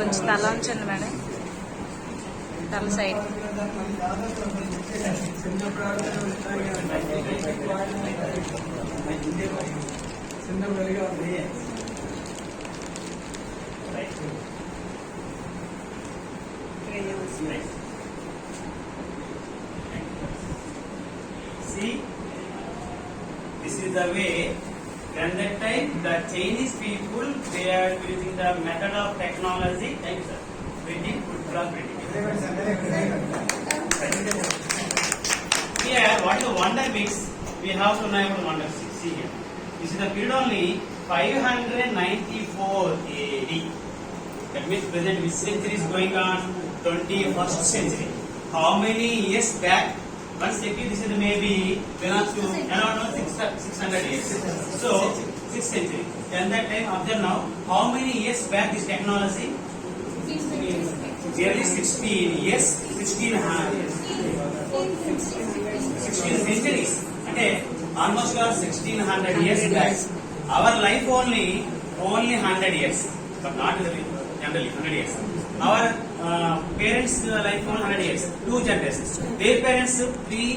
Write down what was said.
కొంచెం తల ఉంచండి మేడం, తల side. See, this is the way. At that time, the Chinese people, they are using the method of technology. Thank you, sir. Printing, food block printing. Here, what is the wonder mix? We have to know about wonder mix. See here. This is the period only 594 AD. That means present which century is going on? 21st century. How many years back? Once again, this is maybe belongs to around 600 years. So, 6th century. At that time, observe now, how many years back is technology? Nearly 16 years, 16 centuries. Okay, almost 1600 years back. Our life only 100 years, but not generally 100 years. Our parents' life 100 years, 2 generations. Their parents 3